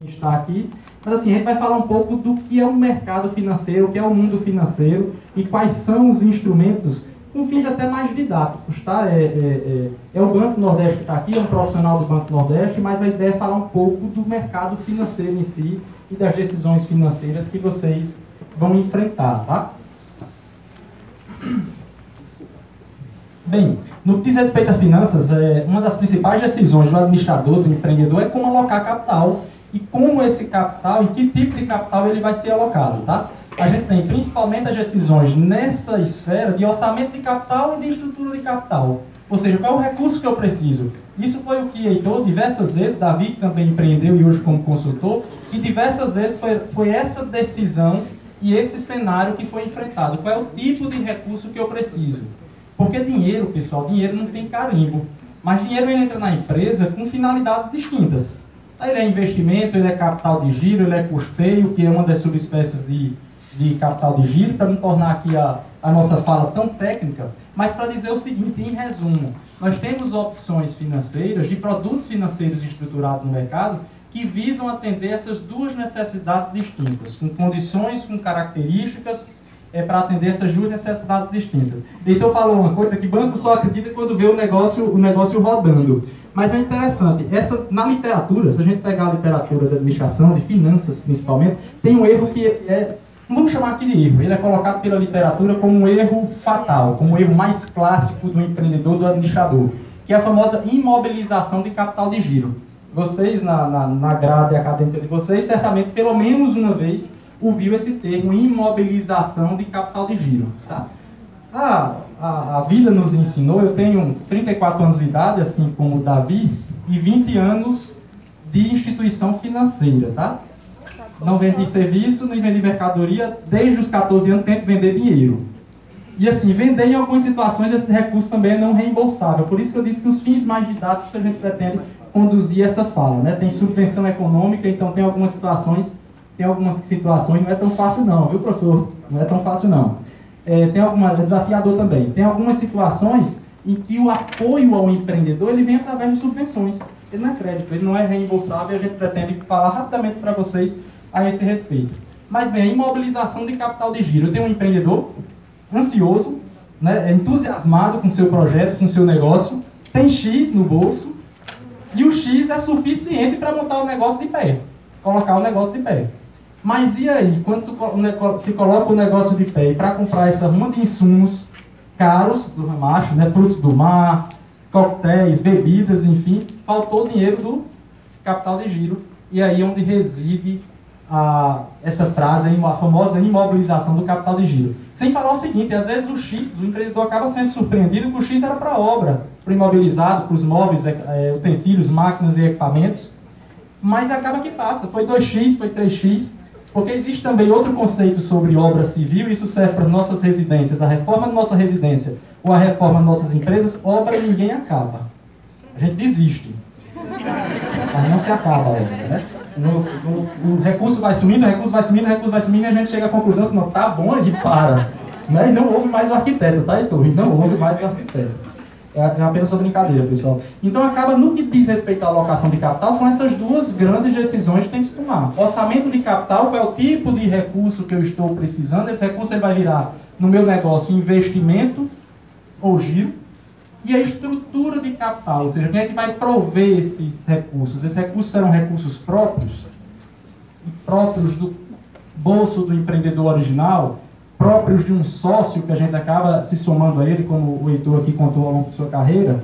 está aqui, mas assim, a gente vai falar um pouco do que é o mercado financeiro, o que é o mundo financeiro e quais são os instrumentos, com fins até mais didáticos, tá? É o Banco Nordeste que está aqui, é um profissional do Banco Nordeste, mas a ideia é falar um pouco do mercado financeiro em si e das decisões financeiras que vocês vão enfrentar, tá? Bem, no que diz respeito a finanças, uma das principais decisões do administrador, do empreendedor, é como alocar capital e como esse capital, em que tipo de capital ele vai ser alocado, tá? A gente tem principalmente as decisões nessa esfera de orçamento de capital e de estrutura de capital. Ou seja, qual é o recurso que eu preciso? Isso foi o que Heitor, diversas vezes, Davi, que também empreendeu e hoje como consultor, e diversas vezes foi essa decisão e esse cenário que foi enfrentado. Qual é o tipo de recurso que eu preciso? Porque dinheiro, pessoal, dinheiro não tem carimbo. Mas dinheiro ele entra na empresa com finalidades distintas. Ele é investimento, ele é capital de giro, ele é custeio, que é uma das subespécies de capital de giro, para não tornar aqui a nossa fala tão técnica, mas para dizer o seguinte, em resumo, nós temos opções financeiras, de produtos financeiros estruturados no mercado, que visam atender essas duas necessidades distintas, com condições, com características, para atender essas duas necessidades distintas. Então falou uma coisa que banco só acredita quando vê o negócio rodando. Mas é interessante, na literatura, se a gente pegar a literatura de administração, de finanças principalmente, tem um erro que não vamos chamar aqui de erro, ele é colocado pela literatura como um erro fatal, como um erro mais clássico do empreendedor, do administrador, que é a famosa imobilização de capital de giro. Vocês, na grade acadêmica de vocês, certamente, pelo menos uma vez, ouviu esse termo, imobilização de capital de giro. Tá? A vida nos ensinou, eu tenho 34 anos de idade, assim como o Davi, e 20 anos de instituição financeira, tá? Não vendi serviço, nem vendi mercadoria, desde os 14 anos tento vender dinheiro. E assim, vender em algumas situações esse recurso também é não reembolsável, por isso que eu disse que os fins mais didáticos a gente pretende conduzir essa fala, né? Tem subvenção econômica, então tem algumas situações, não é tão fácil não, viu, professor? Não é tão fácil não. É desafiador também. Tem algumas situações em que o apoio ao empreendedor ele vem através de subvenções. Ele não é crédito, ele não é reembolsável e a gente pretende falar rapidamente para vocês a esse respeito. Mas bem, a imobilização de capital de giro. Eu tenho um empreendedor ansioso, né, entusiasmado com o seu projeto, com o seu negócio, tem X no bolso e o X é suficiente para montar o negócio de pé, colocar o negócio de pé. Mas e aí, quando se coloca o negócio de pé para comprar essa ruma de insumos caros do ramacho, né, frutos do mar, coquetéis, bebidas, enfim, faltou o dinheiro do capital de giro. E aí é onde reside essa frase, a famosa imobilização do capital de giro. Sem falar o seguinte, às vezes o empreendedor acaba sendo surpreendido que o X era para a obra, para o imobilizado, para os móveis, utensílios, máquinas e equipamentos, mas acaba que passa, foi 2x, foi 3x, porque existe também outro conceito sobre obra civil, isso serve para as nossas residências, a reforma da nossa residência ou a reforma das nossas empresas, obra ninguém acaba. A gente desiste. Mas não se acaba a obra, né? O recurso vai sumindo, e a gente chega à conclusão que não, tá bom, e para. Né? E não houve mais o arquiteto, tá, Heitor? E não houve mais o arquiteto. É apenas uma brincadeira, pessoal. Então, acaba, no que diz respeito à alocação de capital, são essas duas grandes decisões que tem que se tomar. Orçamento de capital, qual é o tipo de recurso que eu estou precisando? Esse recurso ele vai virar, no meu negócio, investimento ou giro. E a estrutura de capital, ou seja, quem é que vai prover esses recursos? Esses recursos serão recursos próprios do bolso do empreendedor original, próprios de um sócio que a gente acaba se somando a ele, como o Heitor aqui contou ao longo de sua carreira,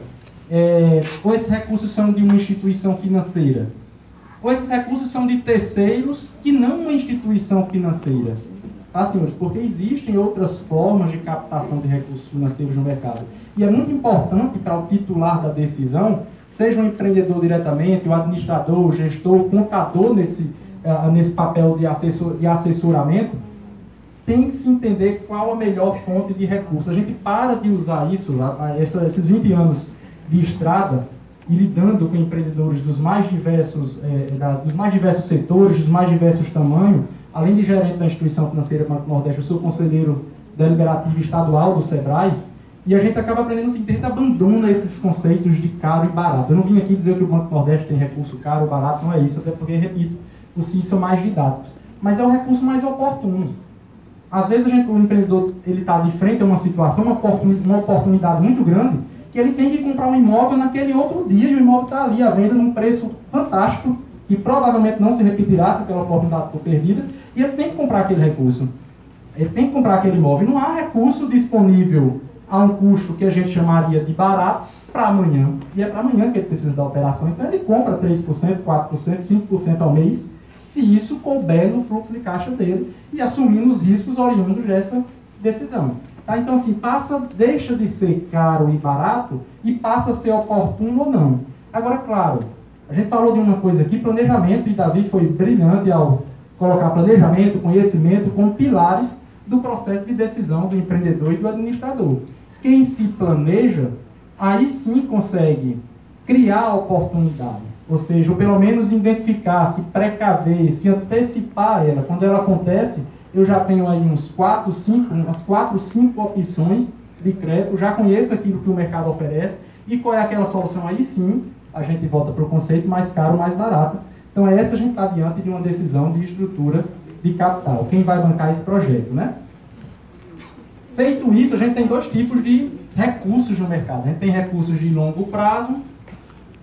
ou esses recursos são de uma instituição financeira, ou esses recursos são de terceiros que não uma instituição financeira. Tá, senhores? Porque existem outras formas de captação de recursos financeiros no mercado. E é muito importante para o titular da decisão, seja o empreendedor diretamente, o administrador, o gestor, o contador nesse papel de assessoramento, tem que se entender qual a melhor fonte de recursos. A gente para de usar isso, esses 20 anos de estrada, e lidando com empreendedores dos mais diversos setores, dos mais diversos tamanhos. Além de gerente da instituição financeira Banco Nordeste, eu sou conselheiro deliberativo estadual do SEBRAE, E a gente acaba aprendendo o seguinte: a gente abandona esses conceitos de caro e barato. Eu não vim aqui dizer que o Banco do Nordeste tem recurso caro ou barato, não é isso, até porque, repito, os CIs são mais didáticos. Mas é o recurso mais oportuno. Às vezes o empreendedor está de frente a uma situação, uma oportunidade muito grande, que ele tem que comprar um imóvel naquele outro dia, e o imóvel está ali à venda num preço fantástico, que provavelmente não se repetirá se aquela oportunidade for perdida, e ele tem que comprar aquele recurso. Ele tem que comprar aquele imóvel. Não há recurso disponível a um custo que a gente chamaria de barato para amanhã. E é para amanhã que ele precisa da operação. Então ele compra 3%, 4%, 5% ao mês, se isso couber no fluxo de caixa dele e assumindo os riscos oriundos dessa decisão. Tá? Então, assim, deixa de ser caro e barato e passa a ser oportuno ou não. Agora, claro, a gente falou de uma coisa aqui, planejamento, e Davi foi brilhante ao colocar planejamento, conhecimento como pilares do processo de decisão do empreendedor e do administrador. Quem se planeja, aí sim consegue criar a oportunidade. Ou seja, ou pelo menos identificar, se precaver, se antecipar ela. Quando ela acontece, eu já tenho aí umas 4, 5 opções de crédito, já conheço aquilo que o mercado oferece, e qual é aquela solução? Aí sim, a gente volta para o conceito mais caro, mais barato. Então, essa a gente está diante de uma decisão de estrutura de capital. Quem vai bancar esse projeto, né? Feito isso, a gente tem dois tipos de recursos no mercado. A gente tem recursos de longo prazo,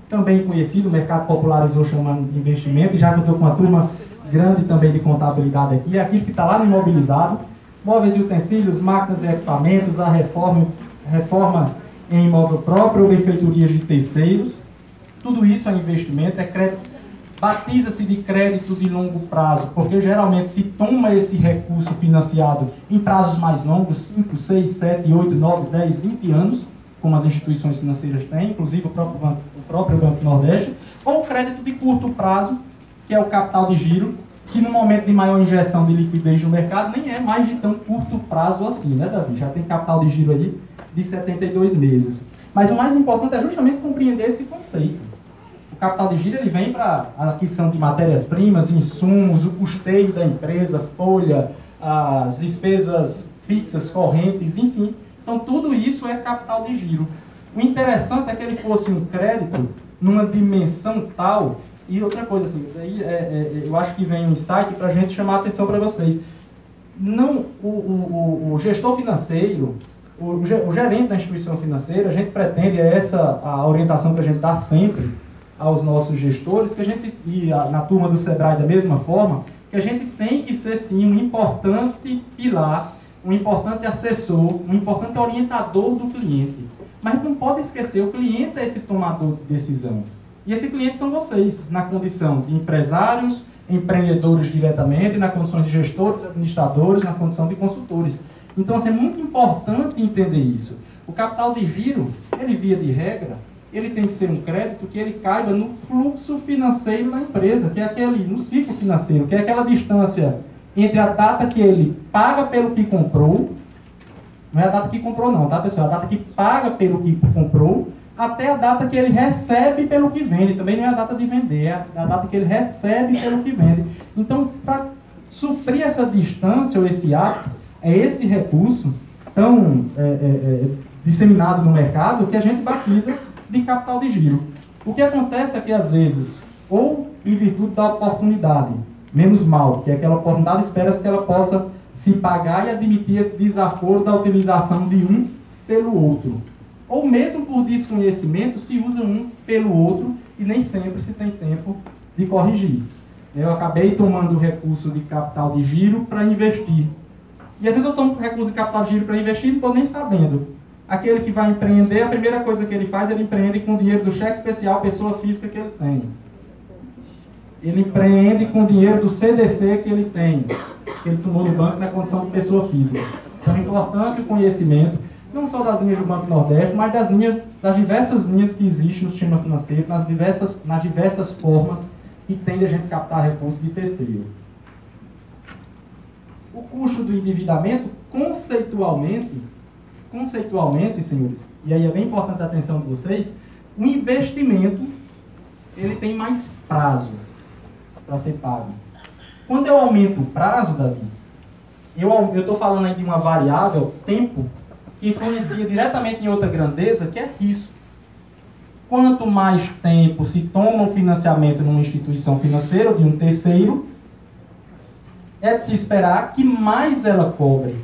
também conhecido, o mercado popularizou chamando de investimento, e já que eu estou com uma turma grande também de contabilidade aqui, é aquilo que está lá no imobilizado, móveis e utensílios, máquinas e equipamentos, a reforma em imóvel próprio ou benfeitorias de terceiros, tudo isso é investimento, é crédito. Batiza-se de crédito de longo prazo, porque geralmente se toma esse recurso financiado em prazos mais longos, 5, 6, 7, 8, 9, 10, 20 anos, como as instituições financeiras têm, inclusive o próprio Banco do Nordeste, ou crédito de curto prazo, que é o capital de giro, que no momento de maior injeção de liquidez no mercado nem é mais de tão curto prazo assim, né, Davi? Já tem capital de giro aí de 72 meses. Mas o mais importante é justamente compreender esse conceito. O capital de giro ele vem para a aquisição de matérias-primas, insumos, o custeio da empresa, folha, as despesas fixas, correntes, enfim. Então, tudo isso é capital de giro. O interessante é que ele fosse um crédito numa dimensão tal. E outra coisa, assim, aí eu acho que vem um insight para a gente chamar a atenção para vocês. Não, o gestor financeiro, o gerente da instituição financeira, a gente pretende, a orientação que a gente dá sempre aos nossos gestores, que a gente, e na turma do Sebrae da mesma forma, que a gente tem que ser sim um importante pilar, um importante assessor, um importante orientador do cliente. Mas não pode esquecer, o cliente é esse tomador de decisão. E esse cliente são vocês, na condição de empresários, empreendedores diretamente, na condição de gestores, administradores, na condição de consultores. Então, assim, é muito importante entender isso. O capital de giro, ele via de regra, ele tem que ser um crédito que ele caiba no fluxo financeiro da empresa, que é no ciclo financeiro, que é aquela distância entre a data que ele paga pelo que comprou, não é a data que comprou não, tá, pessoal? É a data que paga pelo que comprou, até a data que ele recebe pelo que vende. Também não é a data de vender, é a data que ele recebe pelo que vende. Então, para suprir essa distância, ou esse ato, é esse recurso tão disseminado no mercado que a gente batiza de capital de giro. O que acontece é que, às vezes, ou em virtude da oportunidade, menos mal, que é aquela oportunidade, espera-se que ela possa se pagar e admitir esse desaforo da utilização de um pelo outro. Ou mesmo por desconhecimento, se usa um pelo outro e nem sempre se tem tempo de corrigir. Eu acabei tomando o recurso de capital de giro para investir. E às vezes eu tomo recurso de capital de giro para investir e não estou nem sabendo. Aquele que vai empreender, a primeira coisa que ele faz, ele empreende com o dinheiro do cheque especial pessoa física que ele tem. Ele empreende com o dinheiro do CDC que ele tem, que ele tomou no banco na condição de pessoa física. Então é importante o conhecimento, não só das linhas do Banco do Nordeste, mas das diversas linhas que existem no sistema financeiro, nas diversas formas que tem de a gente captar recursos de terceiro. O custo do endividamento, conceitualmente, senhores, e aí é bem importante a atenção de vocês, o investimento, ele tem mais prazo para ser pago. Quando eu aumento o prazo, Davi, eu estou falando aí de uma variável, tempo, que influencia diretamente em outra grandeza, que é risco. Quanto mais tempo se toma o financiamento numa instituição financeira ou de um terceiro, é de se esperar que mais ela cobre.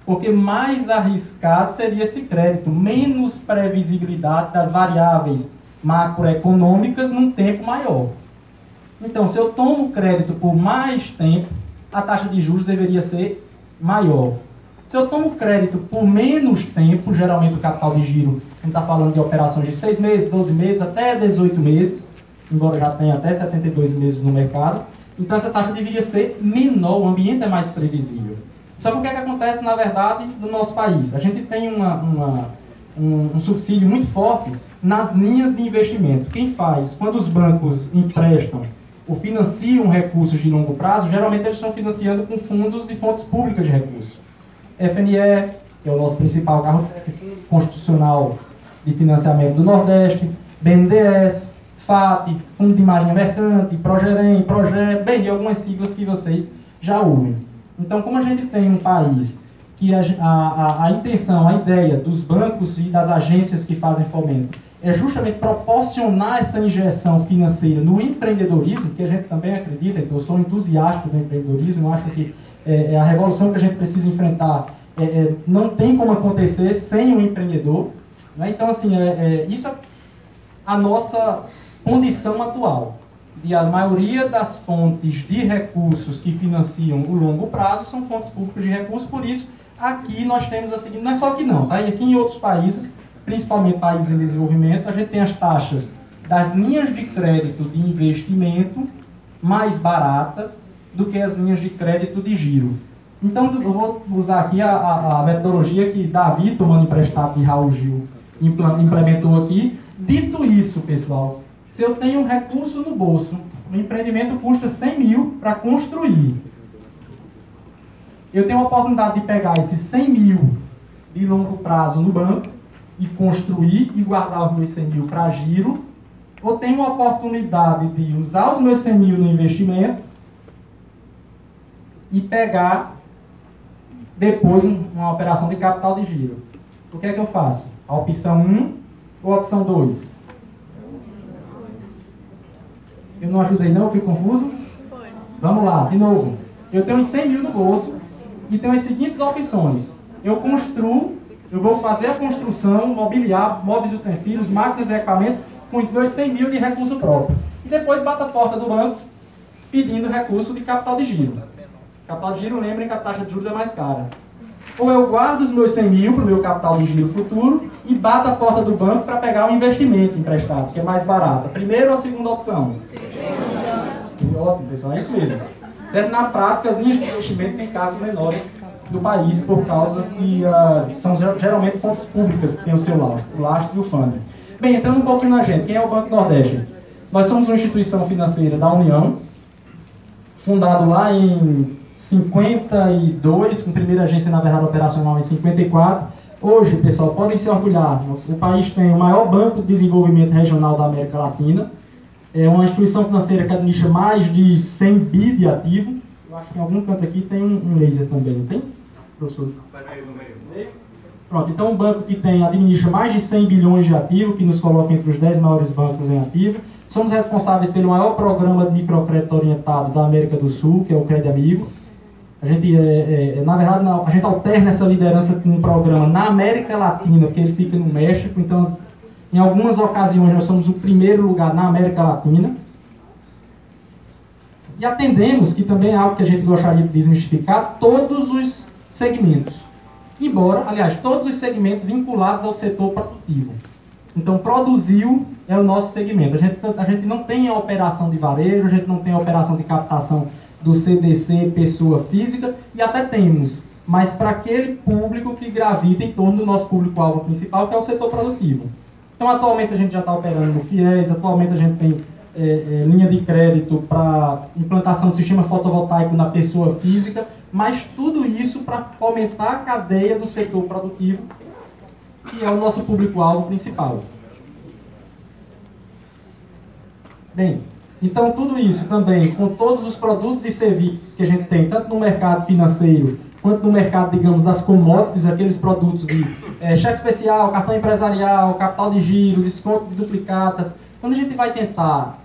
Porque mais arriscado seria esse crédito, menos previsibilidade das variáveis macroeconômicas num tempo maior. Então, se eu tomo crédito por mais tempo, a taxa de juros deveria ser maior. Se eu tomo crédito por menos tempo, geralmente o capital de giro, a gente está falando de operações de 6 meses, 12 meses, até 18 meses, embora já tenha até 72 meses no mercado, então essa taxa deveria ser menor, o ambiente é mais previsível. Só que o que é que acontece, na verdade, no nosso país? A gente tem um subsídio muito forte nas linhas de investimento. Quem faz? Quando os bancos emprestam ou financiam recursos de longo prazo, geralmente eles estão financiando com fundos de fontes públicas de recursos. FNE, que é o nosso principal carro constitucional de financiamento do Nordeste, BNDES, FAT, Fundo de Marinha Mercante, Progerem, Proger, bem, e algumas siglas que vocês já ouvem. Então, como a gente tem um país que a intenção, a ideia dos bancos e das agências que fazem fomento é justamente proporcionar essa injeção financeira no empreendedorismo, que a gente também acredita, então eu sou entusiasta do empreendedorismo, eu acho que a revolução que a gente precisa enfrentar não tem como acontecer sem um empreendedor. Né? Então, assim, isso é a nossa condição atual. E a maioria das fontes de recursos que financiam o longo prazo são fontes públicas de recursos, por isso aqui nós temos a seguinte, não é só aqui não, tá? E aqui em outros países, principalmente países em desenvolvimento, a gente tem as taxas das linhas de crédito de investimento mais baratas do que as linhas de crédito de giro. Então eu vou usar aqui a metodologia que Davi, tomando emprestado de Raul Gil, implementou aqui. Dito isso, pessoal, se eu tenho um recurso no bolso, o empreendimento custa 100 mil para construir. Eu tenho a oportunidade de pegar esses 100 mil de longo prazo no banco e construir e guardar os meus 100 mil para giro, ou tenho a oportunidade de usar os meus 100 mil no investimento e pegar depois uma operação de capital de giro. O que é que eu faço? A opção 1 ou a opção 2? Eu não ajudei não? Fui confuso? Vamos lá, de novo. Eu tenho os 100 mil no bolso e tenho as seguintes opções. Eu construo, eu vou fazer a construção, mobiliar, móveis e utensílios, máquinas e equipamentos com os meus 100 mil de recurso próprio. E depois bato a porta do banco pedindo recurso de capital de giro. Capital de giro, lembrem que a taxa de juros é mais cara. Ou eu guardo os meus 100 mil para o meu capital de giro futuro e bato a porta do banco para pegar um investimento emprestado, que é mais barato. A primeira ou a segunda opção? Ótimo, pessoal, é isso mesmo. Certo? Na prática, as linhas de investimento têm cargos menores do país por causa que são geralmente fontes públicas que têm o seu lastro, o lastro e o funding. Bem, entrando um pouquinho na gente, quem é o Banco Nordeste? Nós somos uma instituição financeira da União, fundado lá em 52, com primeira agência, na verdade, operacional em 54. Hoje, pessoal, podem se orgulhar, o país tem o maior banco de desenvolvimento regional da América Latina, é uma instituição financeira que administra mais de 100 bi de ativo. Eu acho que em algum canto aqui tem um laser também, não tem, professor? Pronto, então um banco que administra mais de 100 bilhões de ativo, que nos coloca entre os 10 maiores bancos em ativo. Somos responsáveis pelo maior programa de microcrédito orientado da América do Sul, que é o Crédito Amigo. A gente, na verdade, a gente alterna essa liderança com um programa na América Latina, porque ele fica no México, então em algumas ocasiões nós somos o primeiro lugar na América Latina. E atendemos, que também é algo que a gente gostaria de desmistificar, todos os segmentos. Embora, aliás, todos os segmentos vinculados ao setor produtivo. Então, produziu é o nosso segmento. A gente não tem a operação de varejo, a gente não tem a operação de captação do CDC, pessoa física, e até temos, mas para aquele público que gravita em torno do nosso público-alvo principal, que é o setor produtivo. Então, atualmente a gente já está operando no FIES, atualmente a gente tem linha de crédito para implantação de sistema fotovoltaico na pessoa física, mas tudo isso para fomentar a cadeia do setor produtivo, que é o nosso público-alvo principal. Bem, então tudo isso também, com todos os produtos e serviços que a gente tem, tanto no mercado financeiro, quanto no mercado, digamos, das commodities, aqueles produtos de cheque especial, cartão empresarial, capital de giro, desconto de duplicatas. Quando a gente vai tentar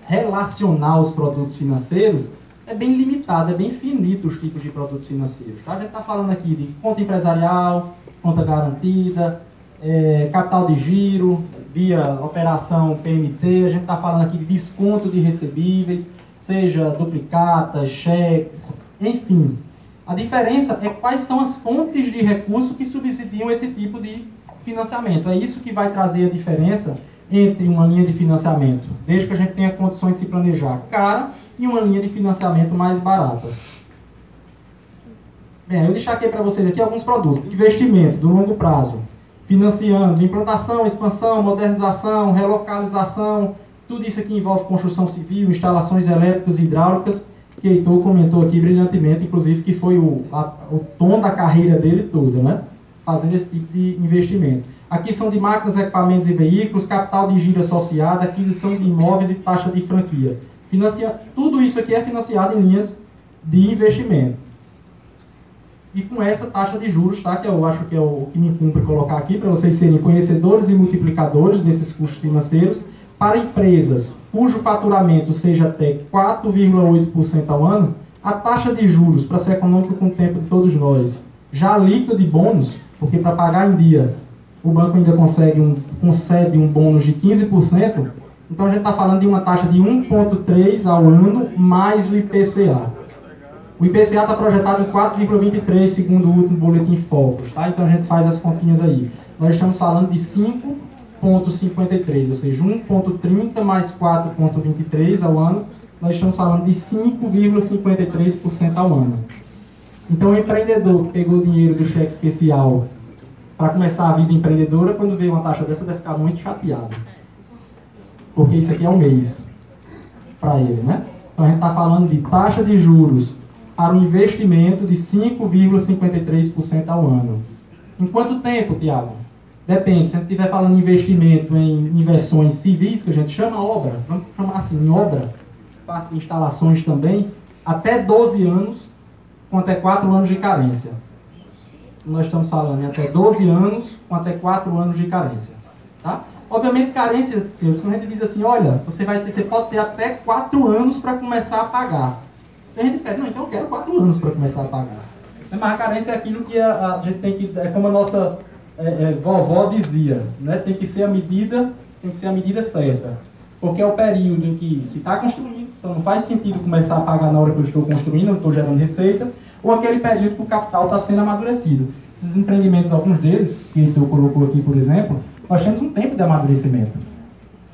relacionar os produtos financeiros, é bem limitado, é bem finito os tipos de produtos financeiros. Tá? A gente está falando aqui de conta empresarial, conta garantida, capital de giro, via operação PMT, a gente está falando aqui de desconto de recebíveis, seja duplicatas, cheques, enfim. A diferença é quais são as fontes de recurso que subsidiam esse tipo de financiamento. É isso que vai trazer a diferença entre uma linha de financiamento, desde que a gente tenha condições de se planejar, cara, e uma linha de financiamento mais barata. Bem, eu destaquei para vocês aqui alguns produtos. Investimento do longo prazo, financiando implantação, expansão, modernização, relocalização, tudo isso aqui envolve construção civil, instalações elétricas e hidráulicas, que Heitor comentou aqui brilhantemente, inclusive, que foi o tom da carreira dele toda, né? Fazendo esse tipo de investimento. Aqui são de máquinas, equipamentos e veículos, capital de giro associado, aquisição de imóveis e taxa de franquia. Tudo isso aqui é financiado em linhas de investimento. E com essa taxa de juros, tá? Que eu acho que é o que me cumpre colocar aqui, para vocês serem conhecedores e multiplicadores desses custos financeiros, para empresas cujo faturamento seja até 4,8% ao ano, a taxa de juros, para ser econômico com o tempo de todos nós, já líquida de bônus, porque para pagar em dia, o banco ainda concede um bônus de 15%, então a gente está falando de uma taxa de 1,3% ao ano, mais o IPCA. O IPCA está projetado em 4,23, segundo o último boletim Focus, tá? Então a gente faz as continhas aí. Nós estamos falando de 5,53, ou seja, 1,30 mais 4,23 ao ano, nós estamos falando de 5,53% ao ano. Então o empreendedor que pegou o dinheiro do cheque especial para começar a vida empreendedora, quando vê uma taxa dessa, deve ficar muito chateado. Porque isso aqui é um mês para ele, né? Então a gente está falando de taxa de juros para um investimento de 5,53% ao ano. Em quanto tempo, Tiago? Depende. Se a gente estiver falando de investimento em inversões civis, que a gente chama obra, vamos chamar assim, em obra, parte de instalações também, até 12 anos, com até 4 anos de carência. Nós estamos falando em até 12 anos, com até 4 anos de carência. Tá? Obviamente, carência, senhores, quando a gente diz assim, olha, você pode ter até 4 anos para começar a pagar. A gente pede, não, então eu quero 4 anos para começar a pagar. Mas a carência é aquilo que a gente tem que, é como a nossa vovó dizia, né? Tem que ser a medida certa. Porque é o período em que se está construindo, então não faz sentido começar a pagar na hora que eu estou construindo, não estou gerando receita, ou aquele período que o capital está sendo amadurecido. Esses empreendimentos, alguns deles, que eu colocou aqui, por exemplo, nós temos um tempo de amadurecimento.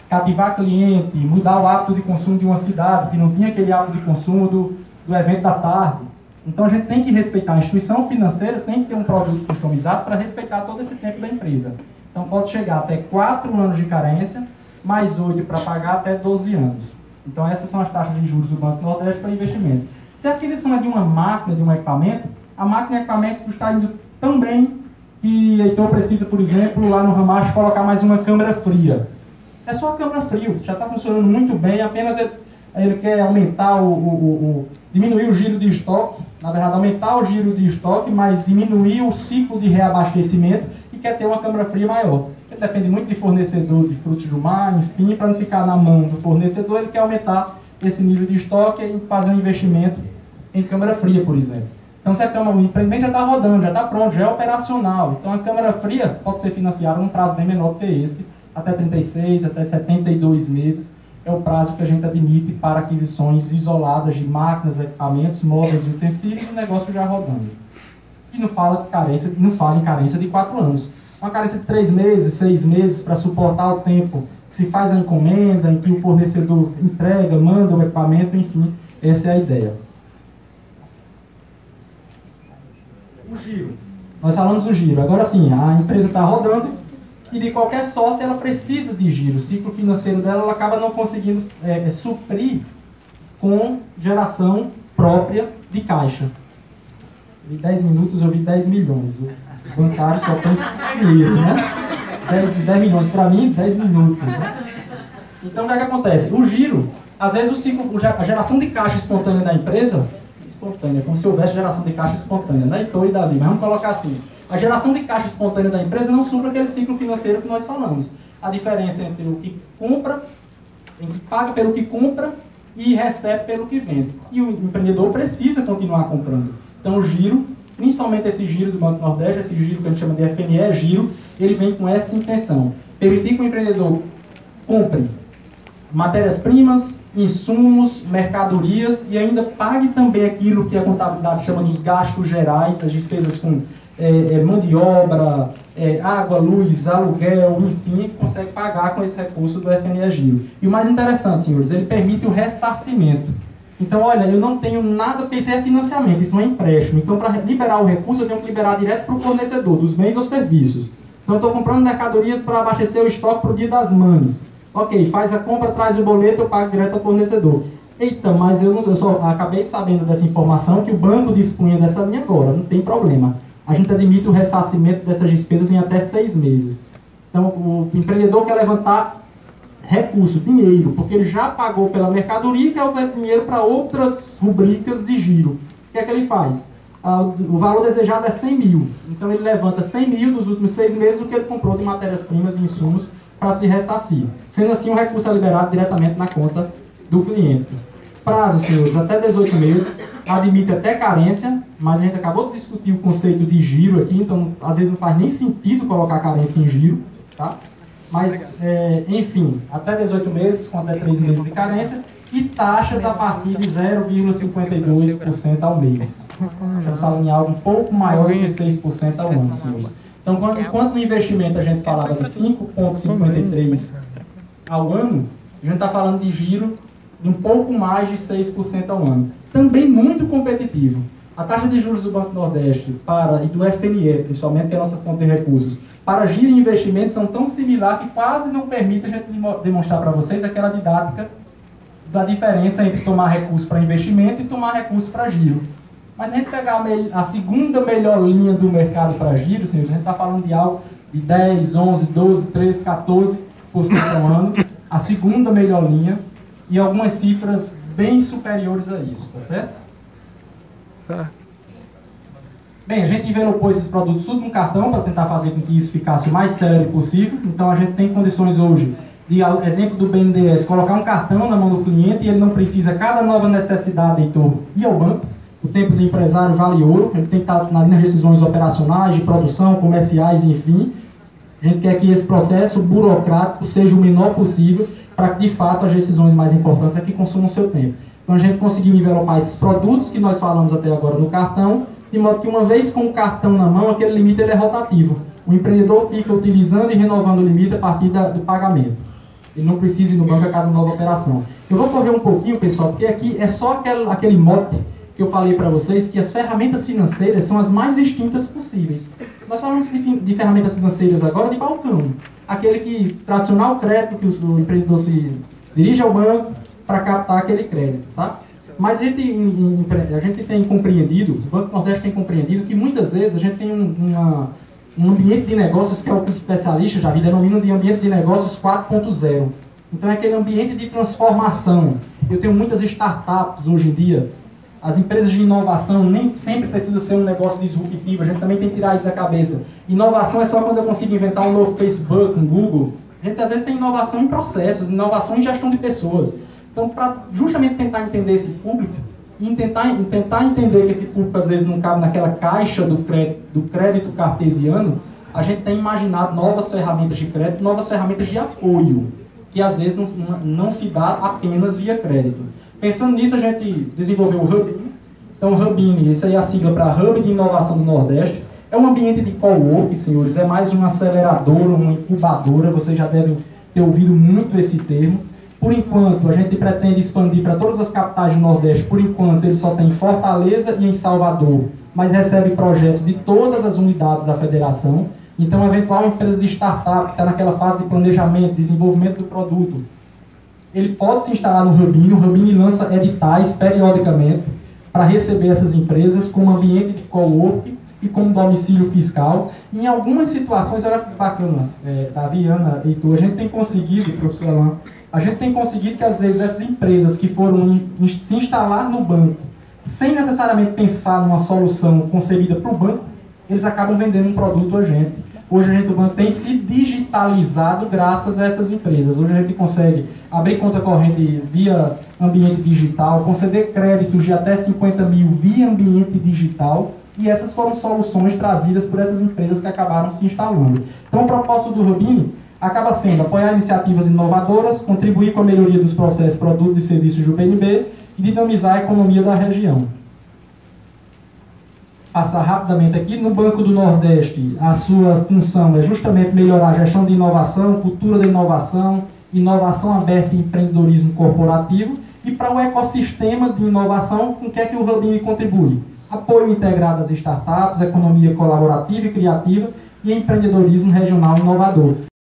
Cativar cliente, mudar o hábito de consumo de uma cidade, que não tinha aquele hábito de consumo do evento da tarde. Então a gente tem que respeitar, a instituição financeira tem que ter um produto customizado para respeitar todo esse tempo da empresa. Então pode chegar até 4 anos de carência, mais 8 para pagar até 12 anos. Então essas são as taxas de juros do Banco Nordeste para investimento. Se a aquisição é de uma máquina, de um equipamento, a máquina e equipamento está indo tão bem que Heitor precisa, por exemplo, lá no Ramacho, colocar mais uma câmara fria. É só a câmara fria, já está funcionando muito bem, apenas ele quer aumentar diminuir o giro de estoque, na verdade aumentar o giro de estoque, mas diminuir o ciclo de reabastecimento e quer ter uma câmara fria maior. Porque depende muito de fornecedor de frutos do mar, enfim, para não ficar na mão do fornecedor, ele quer aumentar esse nível de estoque e fazer um investimento em câmara fria, por exemplo. Então, se o empreendimento já está rodando, já está pronto, já é operacional. Então, a câmara fria pode ser financiada num prazo bem menor do que esse, até 36, até 72 meses. É o prazo que a gente admite para aquisições isoladas de máquinas, equipamentos, móveis e utensílios, o negócio já rodando. E não fala em carência de 4 anos. Uma carência de 3 meses, 6 meses, para suportar o tempo que se faz a encomenda, em que o fornecedor entrega, manda o equipamento, enfim, essa é a ideia. O giro. Nós falamos do giro. Agora sim, a empresa está rodando e de qualquer sorte ela precisa de giro. O ciclo financeiro dela ela acaba não conseguindo suprir com geração própria de caixa. Em 10 minutos eu vi 10 milhões. O bancário só tem dinheiro, né? 10 milhões para mim, 10 minutos. Né? Então o que é que acontece? O giro, às vezes a geração de caixa espontânea da empresa, espontânea, como se houvesse geração de caixa espontânea, né? Heitor e Davi, mas vamos colocar assim. A geração de caixa espontânea da empresa não supra aquele ciclo financeiro que nós falamos. A diferença entre o que compra, paga pelo que compra e recebe pelo que vende. E o empreendedor precisa continuar comprando. Então o giro, principalmente esse giro do Banco do Nordeste, esse giro que a gente chama de FNE, giro, ele vem com essa intenção. Permitir que o empreendedor compre matérias-primas, insumos, mercadorias e ainda pague também aquilo que a contabilidade chama dos gastos gerais, as despesas com mão de obra, água, luz, aluguel, enfim, consegue pagar com esse recurso do FNE Giro. E o mais interessante, senhores, ele permite o ressarcimento. Então, olha, eu não tenho nada, porque isso é financiamento, isso não é empréstimo. Então, para liberar o recurso, eu tenho que liberar direto para o fornecedor, dos bens ou serviços. Então, eu estou comprando mercadorias para abastecer o estoque para o Dia das Mães. Ok, faz a compra, traz o boleto, eu pago direto ao fornecedor. Eita, mas eu só acabei sabendo dessa informação que o banco dispunha dessa linha agora, não tem problema. A gente admite o ressarcimento dessas despesas em até 6 meses. Então, o empreendedor quer levantar recurso, dinheiro, porque ele já pagou pela mercadoria e quer usar esse dinheiro para outras rubricas de giro. O que é que ele faz? O valor desejado é 100 mil. Então, ele levanta 100 mil dos últimos 6 meses do que ele comprou de matérias-primas e insumos para se ressarcir. Sendo assim, o recurso é liberado diretamente na conta do cliente. Prazo, senhores, até 18 meses, admite até carência, mas a gente acabou de discutir o conceito de giro aqui, então às vezes não faz nem sentido colocar carência em giro, tá? Mas, enfim, até 18 meses, com até 3 meses de carência, e taxas a partir de 0,52% ao mês. Estamos falando em algo um pouco maior do que 6% ao ano, senhores. Então, enquanto no investimento a gente falava de 5,53% ao ano, a gente está falando de giro de um pouco mais de 6% ao ano. Também muito competitivo. A taxa de juros do Banco do Nordeste e do FNE, principalmente, que é a nossa fonte de recursos, para giro e investimentos são tão similar que quase não permite a gente demonstrar para vocês aquela didática da diferença entre tomar recurso para investimento e tomar recurso para giro. Mas se a gente pegar a segunda melhor linha do mercado para giro, senhores, a gente está falando de algo de 10, 11, 12, 13, 14% ao ano, a segunda melhor linha, e algumas cifras bem superiores a isso, tá certo? Bem, a gente envelopou esses produtos tudo num cartão para tentar fazer com que isso ficasse o mais sério possível. Então a gente tem condições hoje, de exemplo do BNDES, colocar um cartão na mão do cliente e ele não precisa, cada nova necessidade, Heitor, ir ao banco. O tempo do empresário vale ouro, ele tem que estar nas decisões operacionais, de produção, comerciais, enfim. A gente quer que esse processo burocrático seja o menor possível para que, de fato, as decisões mais importantes é que consumam o seu tempo. Então, a gente conseguiu envelopar esses produtos que nós falamos até agora no cartão, de modo que, uma vez com o cartão na mão, aquele limite ele é rotativo. O empreendedor fica utilizando e renovando o limite a partir do pagamento. Ele não precisa ir no banco a cada nova operação. Eu vou correr um pouquinho, pessoal, porque aqui é só aquele mote que eu falei para vocês, que as ferramentas financeiras são as mais distintas possíveis. Nós falamos de ferramentas financeiras agora de balcão. Aquele que, tradicional crédito, que o empreendedor se dirige ao banco para captar aquele crédito, tá? Mas a gente tem compreendido, o Banco do Nordeste tem compreendido que muitas vezes a gente tem um ambiente de negócios que é o que os especialistas já denominam de ambiente de negócios 4.0. Então é aquele ambiente de transformação. Eu tenho muitas startups hoje em dia. As empresas de inovação nem sempre precisa ser um negócio disruptivo, a gente também tem que tirar isso da cabeça. Inovação é só quando eu consigo inventar um novo Facebook, um Google. A gente às vezes tem inovação em processos, inovação em gestão de pessoas. Então, para justamente tentar entender esse público, e tentar entender que esse público às vezes não cabe naquela caixa do crédito cartesiano, a gente tem imaginado novas ferramentas de crédito, novas ferramentas de apoio, que às vezes não se dá apenas via crédito. Pensando nisso, a gente desenvolveu o Hubin. Então, o Hubin, isso aí é a sigla para Hub de Inovação do Nordeste. É um ambiente de co-work, senhores, é mais uma aceleradora, uma incubadora, vocês já devem ter ouvido muito esse termo. Por enquanto, a gente pretende expandir para todas as capitais do Nordeste. Por enquanto, ele só tem em Fortaleza e em Salvador, mas recebe projetos de todas as unidades da federação. Então, a eventual empresa de startup que está naquela fase de planejamento, desenvolvimento do produto, ele pode se instalar no Hubin. O Hubin lança editais periodicamente para receber essas empresas como ambiente de co-work e como domicílio fiscal. E em algumas situações, olha que bacana, Davi, Ana, Heitor, a gente tem conseguido, professor Alain, a gente tem conseguido que às vezes essas empresas que foram se instalar no banco, sem necessariamente pensar numa solução concebida para o banco, eles acabam vendendo um produto a gente. Hoje a gente do banco tem se digitalizado graças a essas empresas. Hoje a gente consegue abrir conta corrente via ambiente digital, conceder créditos de até 50 mil via ambiente digital, e essas foram soluções trazidas por essas empresas que acabaram se instalando. Então o propósito do Rubini acaba sendo apoiar iniciativas inovadoras, contribuir com a melhoria dos processos, produtos e serviços do PNB e dinamizar a economia da região. Passar rapidamente aqui, no Banco do Nordeste, a sua função é justamente melhorar a gestão de inovação, cultura da inovação, inovação aberta e empreendedorismo corporativo, e para o ecossistema de inovação, com que é que o Rubini contribui? Apoio integrado às startups, economia colaborativa e criativa e empreendedorismo regional inovador.